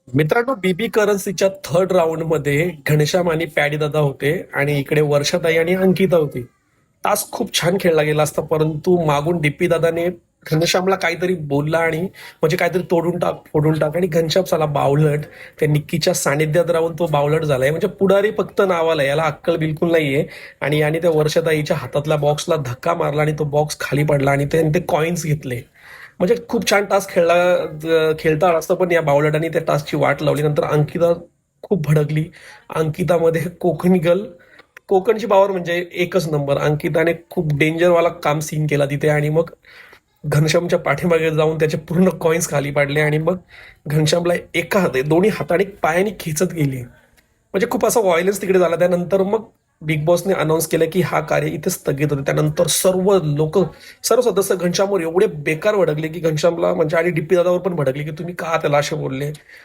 मित्रांनो, बीबी करन्सीच्या थर्ड राऊंडमध्ये घनश्याम आणि पॅडी दादा होते आणि इकडे वर्षाताई आणि अंकिता होती. टास्क खूप छान खेळला गेला असता, परंतु मागून डीपी दादाने घनश्यामला काहीतरी बोलला आणि म्हणजे काहीतरी तोडून टाक फोडून टाक आणि घनश्याम साला बावलट त्या निक्कीच्या सानिध्यात राहून तो बावलट झालाय. म्हणजे पुढारी फक्त नावाला, याला अक्कल बिलकुल नाहीये. आणि याने त्या वर्षाताईच्या हातातल्या बॉक्सला धक्का मारला आणि तो बॉक्स खाली पडला आणि त्याने ते कॉइन्स घेतले. म्हणजे खूप छान टास्क खेळता आला असतं, पण या बावलटाने त्या टास्कची वाट लावली. नंतर अंकिता खूप भडकली. अंकितामध्ये कोकणी गर्ल, कोकणची पावर म्हणजे एकच नंबर. अंकिताने खूप डेंजरवाला काम सीन केला तिथे आणि मग घनश्यामच्या पाठीमागे जाऊन त्याचे पूर्ण कॉइन्स खाली पाडले आणि मग घनश्यामला एका हात दोन्ही हाताने पायाने खेचत गेली. म्हणजे खूप असा व्हायलन्स तिकडे झाला. त्यानंतर मग बिग बॉसने अनाऊन्स केलं की हा कार्य इथे स्थगित होते. त्यानंतर सर्व सदस्य घनश्यामवर एवढे बेकार भडकले की घनश्यामला म्हणजे आणि डीपी दादावर पण भडकले की तुम्ही का त्याला असे बोलले.